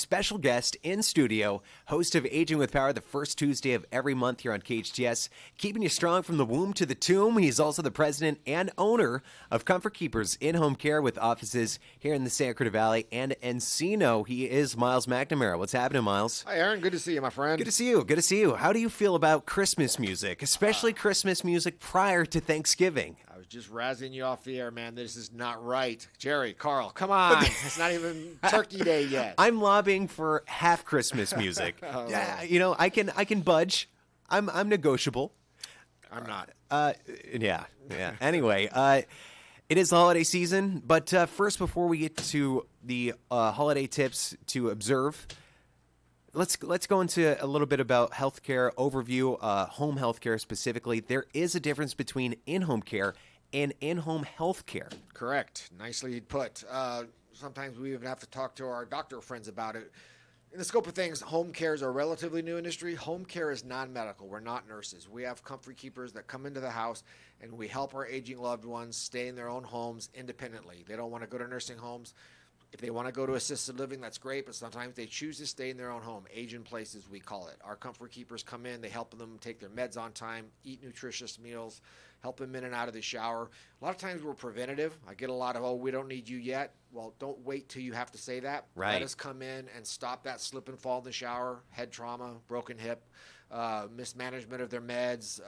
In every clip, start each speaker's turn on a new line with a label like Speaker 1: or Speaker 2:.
Speaker 1: Special guest in studio, host of Aging with Power, the first Tuesday of every month here on KHTS, keeping you strong from the womb to the tomb. He's also the president and owner of Comfort Keepers in-home care with offices here in the Santa Clarita Valley and Encino. He is Myles McNamara. What's happening, Myles?
Speaker 2: Hi, Aaron. Good to see you, my friend.
Speaker 1: Good to see you. Good to see you. How do you feel about Christmas music, especially Christmas music prior to Thanksgiving?
Speaker 2: I was just razzing you off the air, man. This is not right. Jerry, Carl, come on. It's not even Turkey Day yet.
Speaker 1: I'm lobbying for half Christmas music. Yeah, you know, I can budge. I'm negotiable.
Speaker 2: I'm not.
Speaker 1: Yeah. Anyway, it is the holiday season, but first, before we get to the holiday tips to observe, let's go into a little bit about healthcare overview, home healthcare specifically. There is a difference between in-home care and in-home healthcare.
Speaker 2: Correct. Nicely put. Sometimes we even have to talk to our doctor friends about it. In the scope of things, home care is a relatively new industry. Home care is non-medical. We're not nurses. We have comfort keepers that come into the house, and we help our aging loved ones stay in their own homes independently. They don't want to go to nursing homes. If they want to go to assisted living, that's great, but sometimes they choose to stay in their own home. Age in place, as we call it. Our comfort keepers come in, they help them take their meds on time, eat nutritious meals, help them in and out of the shower. A lot of times we're preventative. I get a lot of, we don't need you yet. Well, don't wait till you have to say that.
Speaker 1: Right.
Speaker 2: Let us come in and stop that slip and fall in the shower, head trauma, broken hip, mismanagement of their meds,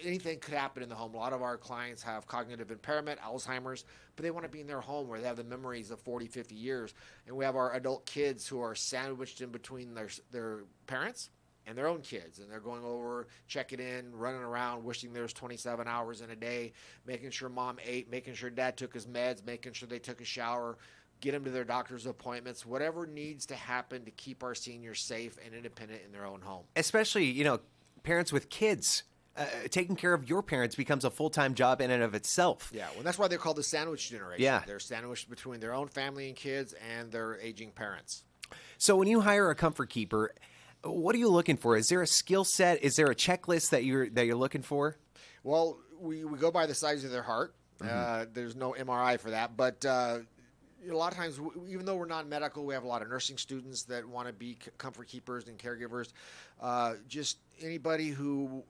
Speaker 2: anything could happen in the home. A lot of our clients have cognitive impairment, Alzheimer's, but they want to be in their home where they have the memories of 40, 50 years. And we have our adult kids who are sandwiched in between their parents and their own kids. And they're going over, checking in, running around, wishing there's 27 hours in a day, making sure mom ate, making sure dad took his meds, making sure they took a shower, get them to their doctor's appointments, whatever needs to happen to keep our seniors safe and independent in their own home.
Speaker 1: Especially, you know, parents with kids. Taking care of your parents becomes a full-time job in and of itself.
Speaker 2: Yeah, well, that's why they're called the sandwich generation.
Speaker 1: Yeah.
Speaker 2: They're sandwiched between their own family and kids and their aging parents.
Speaker 1: So when you hire a comfort keeper, what are you looking for? Is there a skill set? Is there a checklist that you're looking for?
Speaker 2: Well, we go by the size of their heart. There's no MRI for that, but a lot of times, even though we're not medical, we have a lot of nursing students that want to be comfort keepers and caregivers. Just anybody who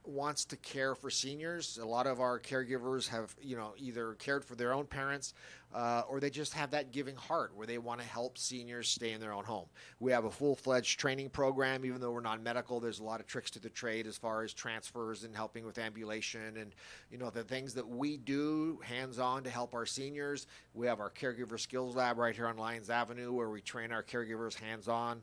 Speaker 2: wants to care for seniors. A lot of our caregivers have either cared for their own parents or they just have that giving heart where they want to help seniors stay in their own home. We have a full-fledged training program. Even though we're not medical, there's a lot of tricks to the trade as far as transfers and helping with ambulation and the things that we do hands-on to help our seniors. We have our caregiver skills lab right here on Lyons Avenue where we train our caregivers hands-on.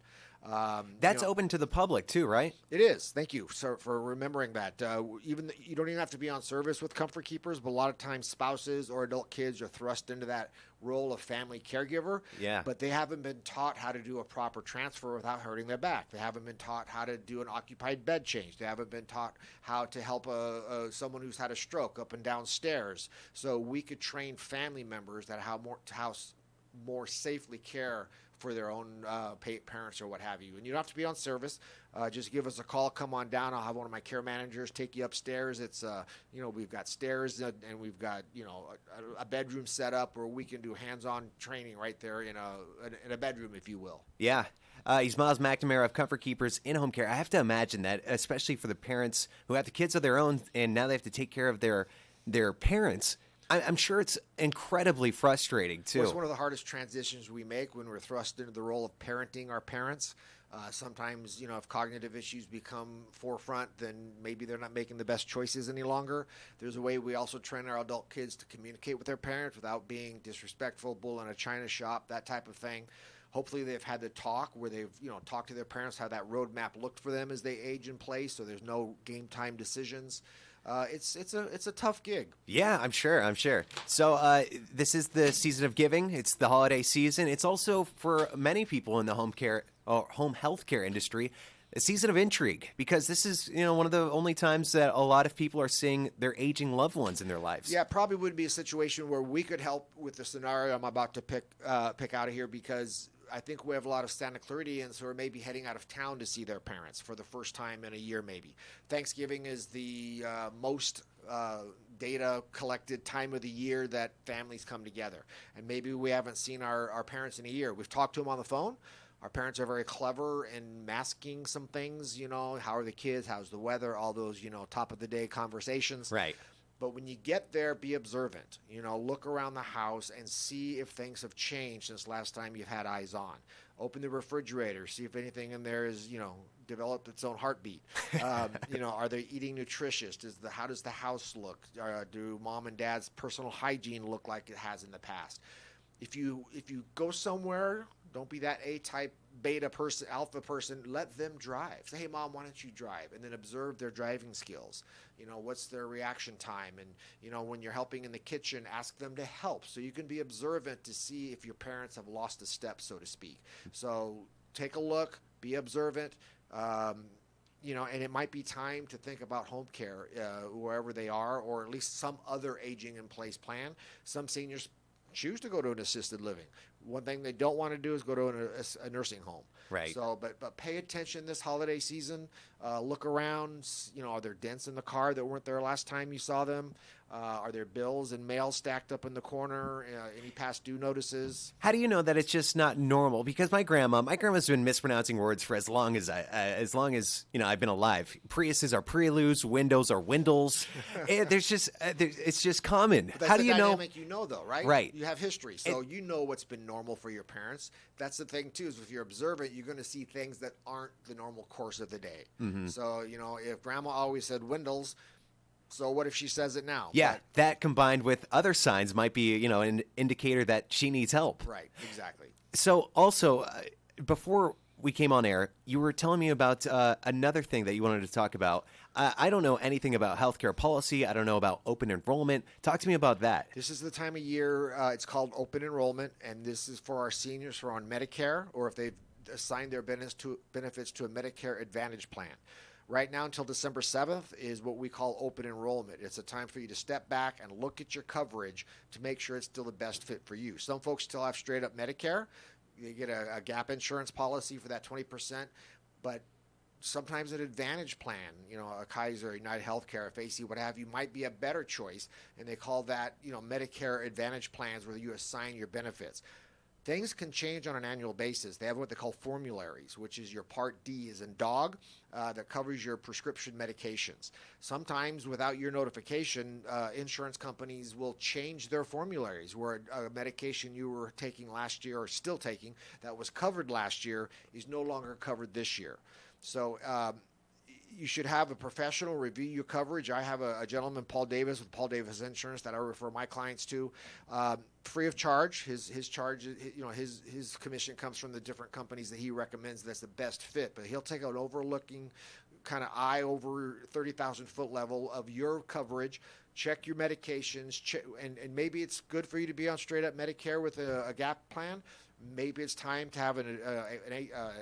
Speaker 1: That's open to the public too, right?
Speaker 2: It is. Thank you for remembering that. You don't even have to be on service with comfort keepers, but a lot of times spouses or adult kids are thrust into that role of family caregiver.
Speaker 1: Yeah.
Speaker 2: But they haven't been taught how to do a proper transfer without hurting their back. They haven't been taught how to do an occupied bed change. They haven't been taught how to help someone who's had a stroke up and down stairs. So we could train family members that how more safely care for their own parents or what have you. And you don't have to be on service. Just give us a call. Come on down. I'll have one of my care managers take you upstairs. It's, we've got stairs and we've got, a bedroom set up where we can do hands-on training right there in a bedroom, if you will.
Speaker 1: Yeah. He's Myles McNamara of Comfort Keepers in-home care. I have to imagine that, especially for the parents who have the kids of their own and now they have to take care of their parents. I'm sure it's incredibly frustrating, too.
Speaker 2: Well, it's one of the hardest transitions we make when we're thrust into the role of parenting our parents. Sometimes, if cognitive issues become forefront, then maybe they're not making the best choices any longer. There's a way we also train our adult kids to communicate with their parents without being disrespectful, bull in a china shop, that type of thing. Hopefully they've had the talk where they've, talked to their parents how that roadmap looked for them as they age in place, so there's no game time decisions. It's a tough gig.
Speaker 1: Yeah, I'm sure. So this is the season of giving. It's the holiday season. It's also for many people in the home care or home health care industry, a season of intrigue because this is one of the only times that a lot of people are seeing their aging loved ones in their lives.
Speaker 2: Yeah, probably would be a situation where we could help with the scenario I'm about to pick out of here because I think we have a lot of Santa Claritians who are maybe heading out of town to see their parents for the first time in a year maybe. Thanksgiving is the most data collected time of the year that families come together. And maybe we haven't seen our parents in a year. We've talked to them on the phone. Our parents are very clever in masking some things, how are the kids, how's the weather, all those, top of the day conversations.
Speaker 1: Right.
Speaker 2: But when you get there, be observant. Look around the house and see if things have changed since last time you've had eyes on. Open the refrigerator, see if anything in there is, developed its own heartbeat. Are they eating nutritious? How does the house look? Do mom and dad's personal hygiene look like it has in the past? If you go somewhere, don't be that A-type beta person, alpha person. Let them drive. Say, hey, Mom, why don't you drive? And then observe their driving skills. What's their reaction time? And, when you're helping in the kitchen, ask them to help. So you can be observant to see if your parents have lost a step, so to speak. So take a look, be observant. And it might be time to think about home care wherever they are, or at least some other aging in place plan. Some seniors choose to go to an assisted living. One thing they don't want to do is go to a nursing home.
Speaker 1: Right.
Speaker 2: So, but pay attention this holiday season. Look around. Are there dents in the car that weren't there last time you saw them? Are there bills and mail stacked up in the corner? Any past due notices?
Speaker 1: How do you know that it's just not normal? Because my grandma's been mispronouncing words for as long as I've been alive. Priuses are Preludes, windows are Windles. It's just common.
Speaker 2: But that's
Speaker 1: How do
Speaker 2: the
Speaker 1: you know?
Speaker 2: dynamic though, right?
Speaker 1: Right.
Speaker 2: You have history, so you know what's been normal for your parents. That's the thing too. Is if you're observant, you're going to see things that aren't the normal course of the day.
Speaker 1: Mm-hmm.
Speaker 2: So if Grandma always said Windles. So what if she says it now?
Speaker 1: Yeah, that combined with other signs might be, an indicator that she needs help.
Speaker 2: Right, exactly.
Speaker 1: So also, before we came on air, you were telling me about another thing that you wanted to talk about. I don't know anything about healthcare policy. I don't know about open enrollment. Talk to me about that.
Speaker 2: This is the time of year. It's called open enrollment, and this is for our seniors who are on Medicare or if they've assigned their benefits to a Medicare Advantage plan. Right now until December 7th is what we call open enrollment. It's a time for you to step back and look at your coverage to make sure it's still the best fit for you. Some folks still have straight up Medicare. You get a gap insurance policy for that 20%, but sometimes an Advantage plan, a Kaiser, United Healthcare, a FACI, what have you, might be a better choice. And they call that, Medicare Advantage plans where you assign your benefits. Things can change on an annual basis. They have what they call formularies, which is your Part D as in dog, that covers your prescription medications. Sometimes without your notification, insurance companies will change their formularies where a medication you were taking last year or still taking that was covered last year is no longer covered this year. So you should have a professional review your coverage. I have a gentleman, Paul Davis, with Paul Davis Insurance that I refer my clients to, free of charge. His charge, his commission comes from the different companies that he recommends that's the best fit. But he'll take an overlooking kind of eye over 30,000 foot level of your coverage. Check your medications, and maybe it's good for you to be on straight up Medicare with a gap plan. Maybe it's time to have an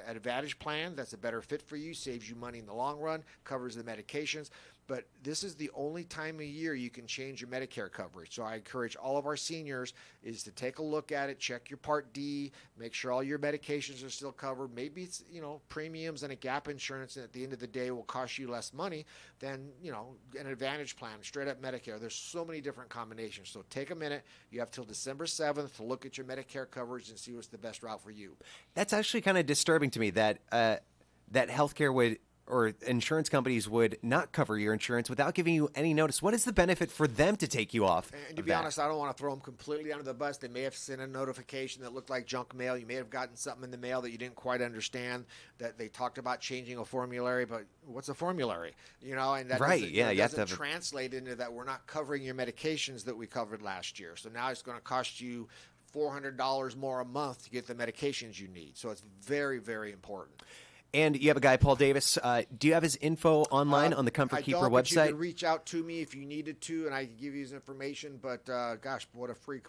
Speaker 2: Advantage plan that's a better fit for you, saves you money in the long run, covers the medications. But this is the only time of year you can change your Medicare coverage. So I encourage all of our seniors is to take a look at it, check your Part D, make sure all your medications are still covered. Maybe it's, premiums and a gap insurance, and at the end of the day will cost you less money than, an Advantage plan, straight up Medicare. There's so many different combinations. So take a minute. You have till December 7th to look at your Medicare coverage and see what's the best route for you.
Speaker 1: That's actually kind of disturbing to me that that healthcare would or insurance companies would not cover your insurance without giving you any notice. What is the benefit for them to take you off?
Speaker 2: And to be honest, I don't want to throw them completely under the bus. They may have sent a notification that looked like junk mail. You may have gotten something in the mail that you didn't quite understand, that they talked about changing a formulary, but what's a formulary? And that doesn't translate into that we're not covering your medications that we covered last year. So now it's going to cost you $400 more a month to get the medications you need. So it's very, very important.
Speaker 1: And you have a guy, Paul Davis. Do you have his info online on the Comfort Keeper
Speaker 2: website?
Speaker 1: But
Speaker 2: you can reach out to me if you needed to, and I can give you his information. But gosh, what a free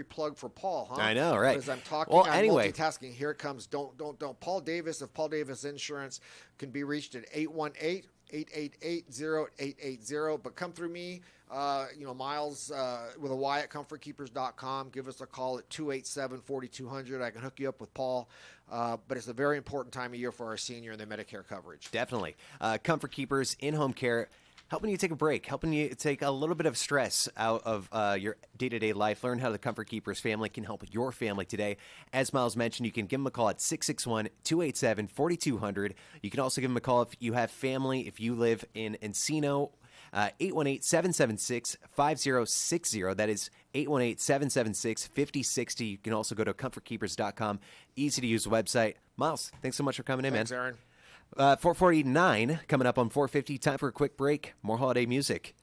Speaker 2: plug for Paul, huh?
Speaker 1: I know, right?
Speaker 2: Because I'm talking, I'm multitasking. Here it comes. Don't. Paul Davis of Paul Davis Insurance can be reached at 818-888-0880. But come through me. Myles with a Y at comfortkeepers.com. Give us a call at 287-4200. I can hook you up with Paul. But it's a very important time of year for our senior and their Medicare coverage.
Speaker 1: Definitely. Comfort Keepers, in-home care. helping you take a break, helping you take a little bit of stress out of your day-to-day life. Learn how the Comfort Keepers family can help your family today. As Myles mentioned, you can give them a call at 661-287-4200. You can also give them a call if you have family, if you live in Encino, 818-776-5060. That is 818-776-5060. You can also go to comfortkeepers.com. Easy-to-use website. Myles, thanks so much for coming in,
Speaker 2: Thanks,
Speaker 1: man.
Speaker 2: Aaron.
Speaker 1: 4:49 coming up on 4:50. Time for a quick break. More holiday music.